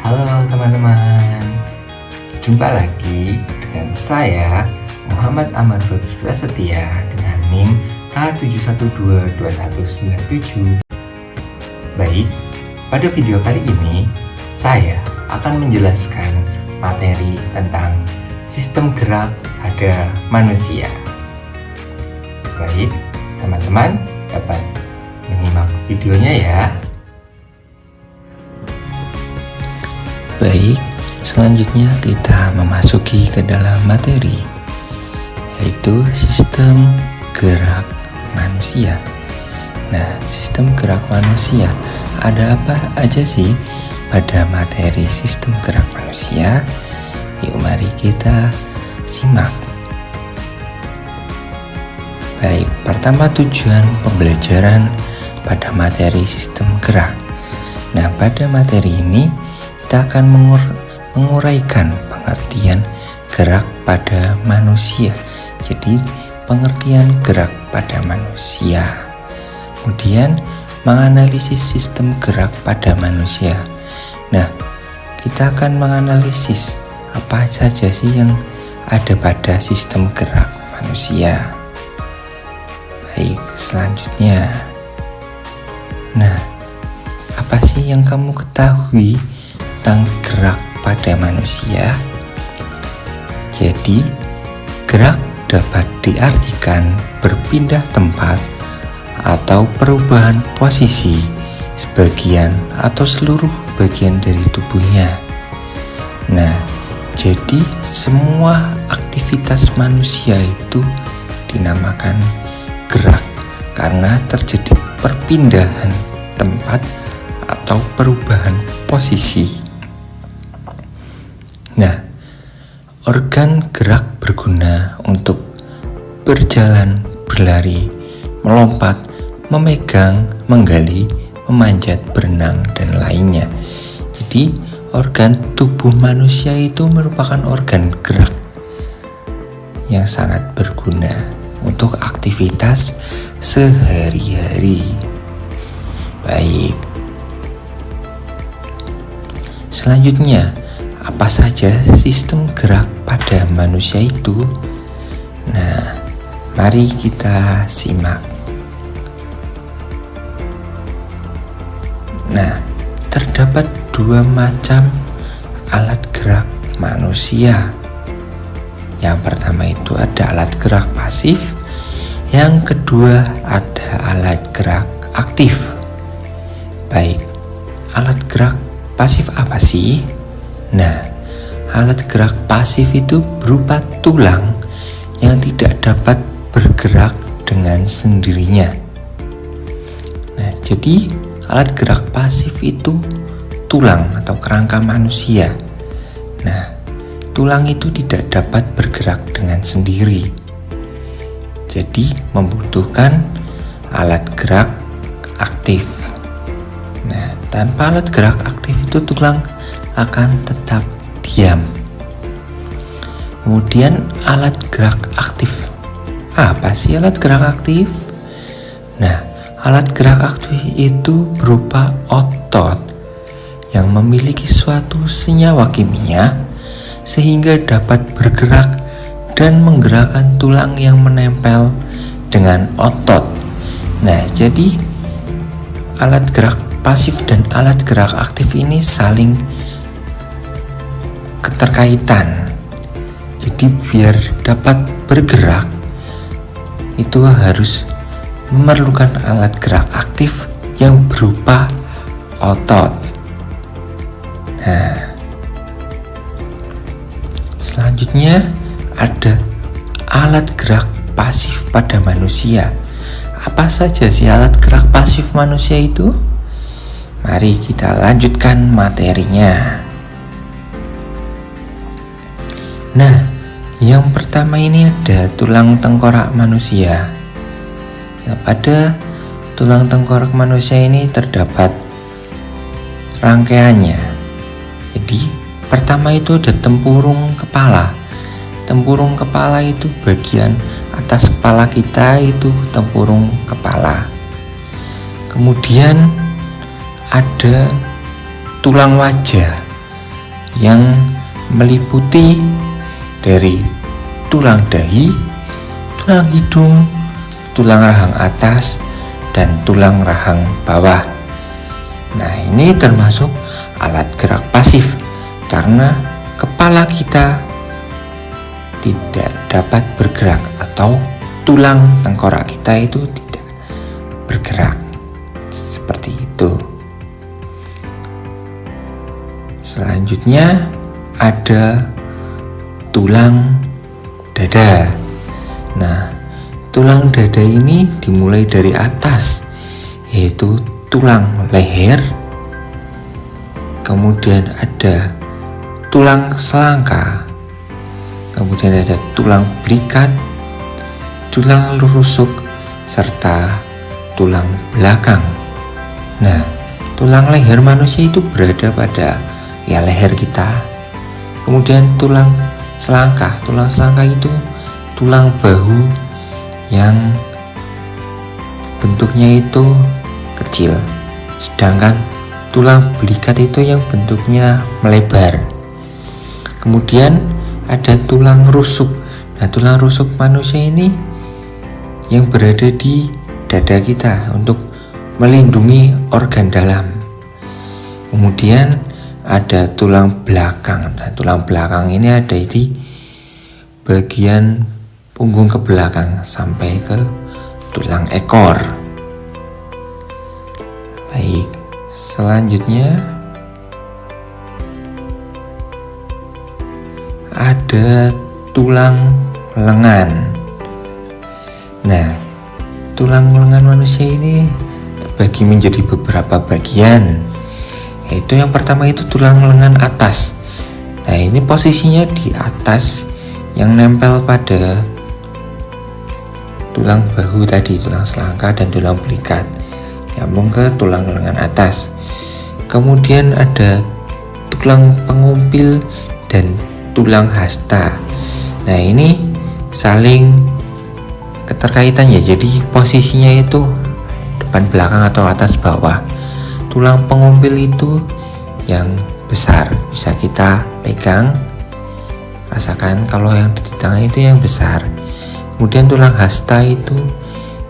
Halo teman-teman, jumpa lagi dengan saya Muhammad Aman Prasetya dengan NIM A7122197. Baik, pada video kali ini saya akan menjelaskan materi tentang sistem gerak pada manusia. Baik, teman-teman dapat menyimak videonya ya. Baik, selanjutnya kita memasuki ke dalam materi, yaitu sistem gerak manusia. Nah, sistem gerak manusia, ada apa aja sih pada materi sistem gerak manusia? Yuk mari kita simak. Baik, pertama tujuan pembelajaran pada materi sistem gerak. Nah, pada materi ini kita akan menguraikan pengertian gerak pada manusia. Jadi pengertian gerak pada manusia. Kemudian menganalisis sistem gerak pada manusia. Nah, kita akan menganalisis apa saja sih yang ada pada sistem gerak manusia. Baik, selanjutnya. Nah, apa sih yang kamu ketahui tentang gerak pada manusia? Jadi, gerak dapat diartikan berpindah tempat atau perubahan posisi sebagian atau seluruh bagian dari tubuhnya. Nah, jadi semua aktivitas manusia itu dinamakan gerak karena terjadi perpindahan tempat atau perubahan posisi. Nah, organ gerak berguna untuk berjalan, berlari, melompat, memegang, menggali, memanjat, berenang, dan lainnya. Jadi, organ tubuh manusia itu merupakan organ gerak yang sangat berguna untuk aktivitas sehari-hari. Baik. Selanjutnya, apa saja sistem gerak pada manusia itu? Nah, mari kita simak. Nah, terdapat dua macam alat gerak manusia. Yang pertama itu ada alat gerak pasif, yang kedua ada alat gerak aktif. Baik, alat gerak pasif apa sih? Nah, alat gerak pasif itu berupa tulang yang tidak dapat bergerak dengan sendirinya. Nah, jadi alat gerak pasif itu tulang atau kerangka manusia. Nah, tulang itu tidak dapat bergerak dengan sendiri. Jadi membutuhkan alat gerak aktif. Nah, tanpa alat gerak aktif itu tulang akan tetap diam. Kemudian alat gerak aktif. Apa sih alat gerak aktif? Nah, alat gerak aktif itu berupa otot yang memiliki suatu senyawa kimia sehingga dapat bergerak dan menggerakkan tulang yang menempel dengan otot. Nah, jadi alat gerak pasif dan alat gerak aktif ini saling keterkaitan. Jadi biar dapat bergerak itu harus memerlukan alat gerak aktif yang berupa otot. Nah, selanjutnya ada alat gerak pasif pada manusia. Apa saja sih alat gerak pasif manusia itu? Mari kita lanjutkan materinya. Nah, yang pertama ini ada tulang tengkorak manusia. Nah, pada tulang tengkorak manusia ini terdapat rangkaiannya. Jadi, pertama itu ada tempurung kepala. Tempurung kepala itu bagian atas kepala kita, itu tempurung kepala. Kemudian ada tulang wajah. yang meliputi dari tulang dahi, tulang hidung, tulang rahang atas, dan tulang rahang bawah. Nah, ini termasuk alat gerak pasif karena kepala kita tidak dapat bergerak atau tulang tengkorak kita itu tidak bergerak. Seperti itu. Selanjutnya ada tulang dada. Nah, tulang dada ini dimulai dari atas, yaitu tulang leher. Kemudian ada tulang selangka. Kemudian ada tulang belikat, tulang rusuk, serta tulang belakang. Nah, tulang leher manusia itu berada pada leher kita. Kemudian tulang selangka itu tulang bahu yang bentuknya itu kecil, sedangkan tulang belikat itu yang bentuknya melebar. Kemudian ada tulang rusuk. Nah, tulang rusuk manusia ini yang berada di dada kita untuk melindungi organ dalam. Kemudian ada tulang belakang. Nah, tulang belakang ini ada di bagian punggung ke belakang sampai ke tulang ekor. Baik, selanjutnya ada tulang lengan. Nah, tulang lengan manusia ini terbagi menjadi beberapa bagian. Yaitu yang pertama itu tulang lengan atas. Nah, ini posisinya di atas yang nempel pada tulang bahu tadi, tulang selangka dan tulang belikat, nyambung ke tulang lengan atas. Kemudian ada tulang pengumpil dan tulang hasta. Nah, ini saling keterkaitannya, jadi posisinya itu depan belakang atau atas bawah. Tulang pengumpil itu yang besar, bisa kita pegang, rasakan kalau yang di tangan itu yang besar. Kemudian tulang hasta itu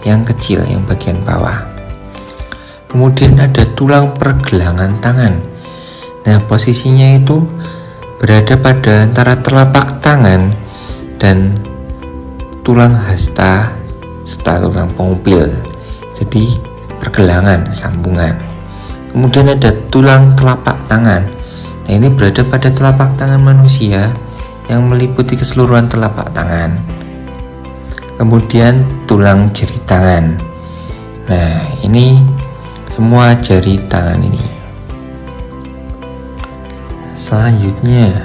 yang kecil, yang bagian bawah. Kemudian ada tulang pergelangan tangan. Nah, posisinya itu berada pada antara telapak tangan dan tulang hasta serta tulang pengumpil. Jadi pergelangan, sambungan. Kemudian ada tulang telapak tangan. Nah, ini berada pada telapak tangan manusia yang meliputi keseluruhan telapak tangan. Kemudian tulang jari tangan. Nah, ini semua jari tangan ini. Selanjutnya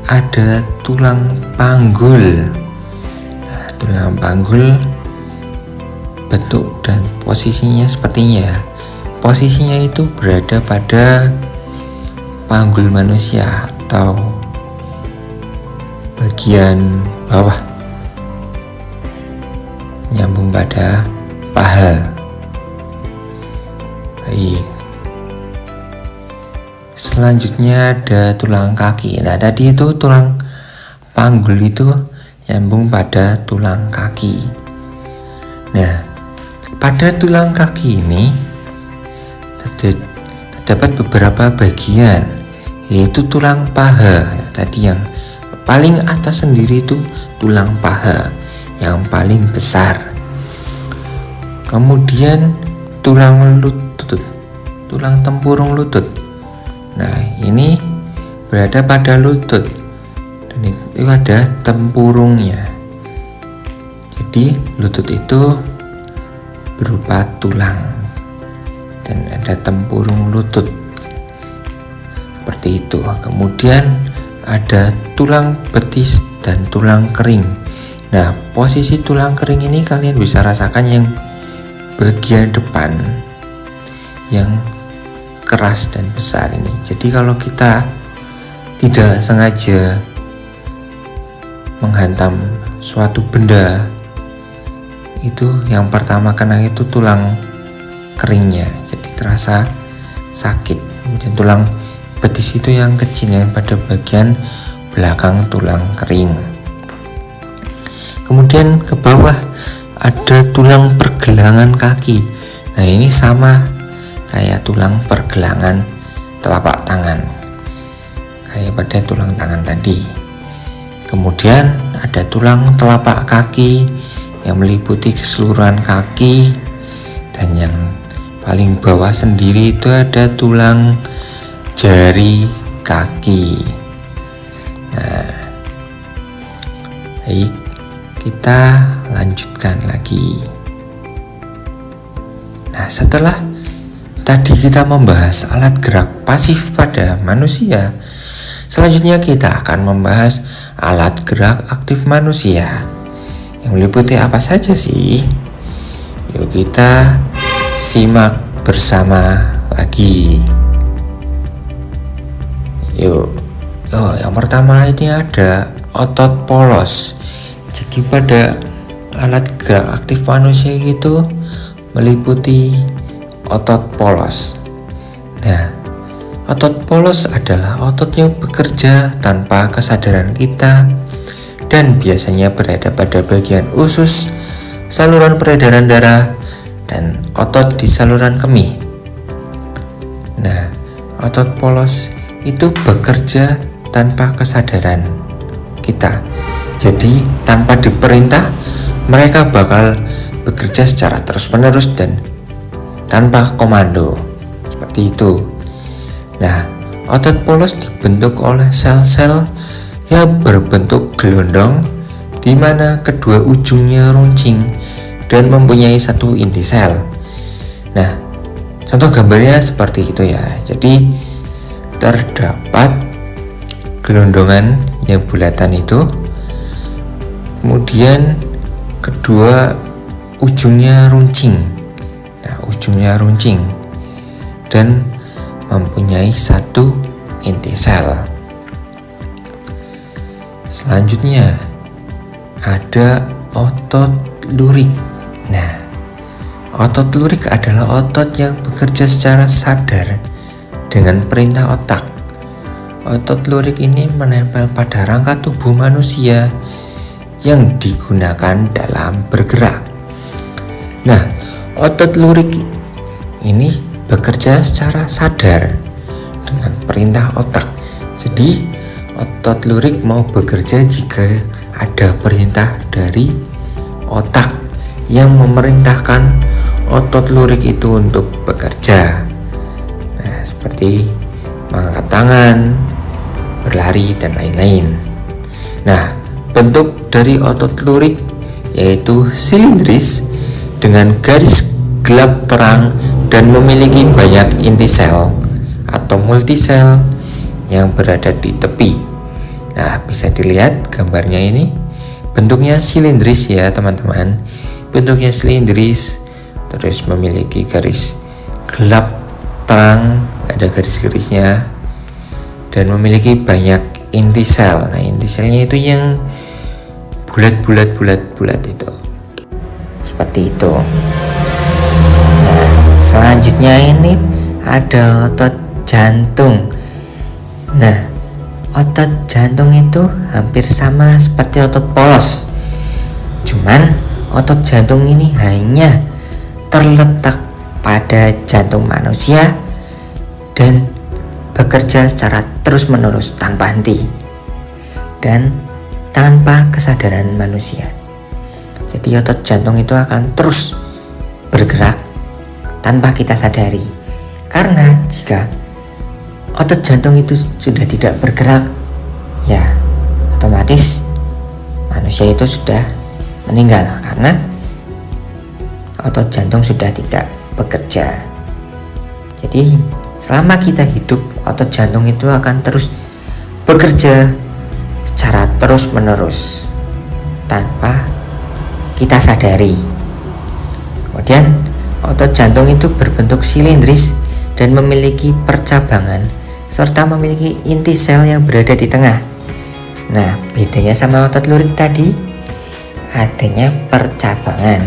ada tulang panggul. Nah, tulang panggul bentuk dan posisinya sepertinya. Posisinya itu berada pada panggul manusia atau bagian bawah, nyambung pada paha. Baik. Selanjutnya ada tulang kaki. Nah, tadi itu tulang panggul itu nyambung pada tulang kaki. Nah, pada tulang kaki ini terdapat beberapa bagian, yaitu tulang paha. Tadi yang paling atas sendiri itu tulang paha yang paling besar. Kemudian tulang lutut, tulang tempurung lutut. Nah, ini berada pada lutut dan itu ada tempurungnya. Jadi lutut itu berupa tulang dan ada tempurung lutut seperti itu. Kemudian ada tulang betis dan tulang kering. Nah, posisi tulang kering ini kalian bisa rasakan yang bagian depan yang keras dan besar ini. Jadi kalau kita tidak sengaja menghantam suatu benda, itu yang pertama kena itu tulang keringnya, jadi terasa sakit. Kemudian tulang betis itu yang kecil, yang pada bagian belakang tulang kering. Kemudian ke bawah ada tulang pergelangan kaki. Nah, ini sama kayak tulang pergelangan telapak tangan, kayak pada tulang tangan tadi. Kemudian ada tulang telapak kaki yang meliputi keseluruhan kaki, dan yang paling bawah sendiri itu ada tulang jari kaki. Nah, baik, kita lanjutkan lagi. Nah, setelah tadi kita membahas alat gerak pasif pada manusia, selanjutnya kita akan membahas alat gerak aktif manusia yang meliputi apa saja sih? Yuk kita simak bersama lagi. Yuk, yang pertama ini ada otot polos. Jadi pada alat gerak aktif manusia itu meliputi otot polos. Nah, otot polos adalah otot yang bekerja tanpa kesadaran kita dan biasanya berada pada bagian usus, saluran peredaran darah, dan otot di saluran kemih. Nah, otot polos itu bekerja tanpa kesadaran kita. Jadi, tanpa diperintah, mereka bakal bekerja secara terus-menerus dan tanpa komando. Seperti itu. Nah, otot polos dibentuk oleh sel-sel yang berbentuk gelondong di mana kedua ujungnya runcing dan mempunyai satu inti sel. Nah, contoh gambarnya seperti itu ya. Jadi terdapat gelondongan yang bulatan itu, kemudian kedua ujungnya runcing. Nah, ujungnya runcing dan mempunyai satu inti sel. Selanjutnya ada otot lurik. Nah, otot lurik adalah otot yang bekerja secara sadar dengan perintah otak. Otot lurik ini menempel pada rangka tubuh manusia yang digunakan dalam bergerak. Nah, otot lurik ini bekerja secara sadar dengan perintah otak. Jadi, otot lurik mau bekerja jika ada perintah dari otak yang memerintahkan otot lurik itu untuk bekerja. Nah, seperti mengangkat tangan, berlari, dan lain-lain. Nah, bentuk dari otot lurik yaitu silindris dengan garis gelap terang dan memiliki banyak inti sel atau multisel yang berada di tepi. Nah, bisa dilihat gambarnya ini, bentuknya silindris ya teman-teman. Bentuknya silindris, terus memiliki garis gelap terang, ada garis-garisnya, dan memiliki banyak inti sel. Nah, inti selnya itu yang bulat itu, seperti itu. Nah, selanjutnya ini ada otot jantung. Nah, otot jantung itu hampir sama seperti otot polos, cuman otot jantung ini hanya terletak pada jantung manusia dan bekerja secara terus-menerus tanpa henti dan tanpa kesadaran manusia. Jadi otot jantung itu akan terus bergerak tanpa kita sadari. Karena jika otot jantung itu sudah tidak bergerak, ya otomatis manusia itu sudah meninggal karena otot jantung sudah tidak bekerja. Jadi selama kita hidup, otot jantung itu akan terus bekerja secara terus-menerus tanpa kita sadari. Kemudian otot jantung itu berbentuk silindris dan memiliki percabangan serta memiliki inti sel yang berada di tengah. Nah, bedanya sama otot lurik tadi, adanya percabangan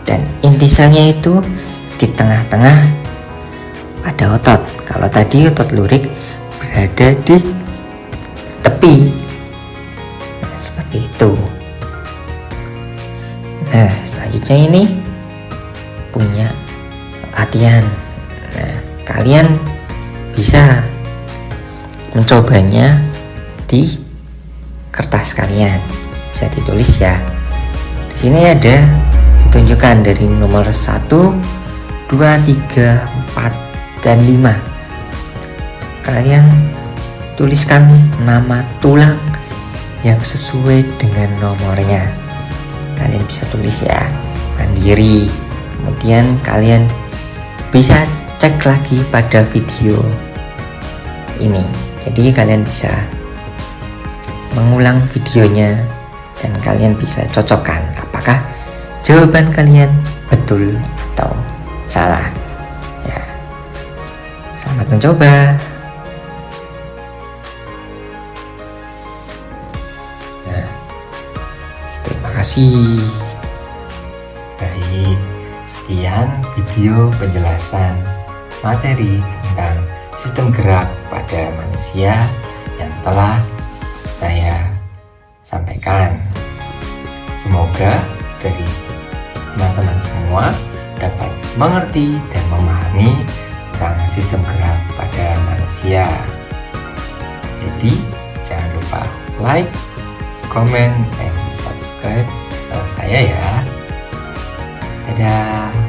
dan inti selnya itu di tengah-tengah ada otot. Kalau tadi otot lurik berada di tepi. Nah, seperti itu. Nah, selanjutnya ini punya latihan. Nah, kalian bisa mencobanya di kertas kalian. Bisa ditulis ya. Di sini ada ditunjukkan dari nomor 1, 2, 3, 4, dan 5. Kalian tuliskan nama tulang yang sesuai dengan nomornya. Kalian bisa tulis ya, mandiri. Kemudian kalian bisa cek lagi pada video ini. Jadi kalian bisa mengulang videonya dan kalian bisa cocokkan apakah jawaban kalian betul atau salah. Ya. Selamat mencoba. Nah, terima kasih. Baik, sekian video penjelasan materi tentang sistem gerak pada manusia yang telah saya sampaikan. Semoga dari teman-teman semua dapat mengerti dan memahami tentang sistem gerak pada manusia. Jadi jangan lupa like, comment, dan subscribe channel saya ya. Dadah.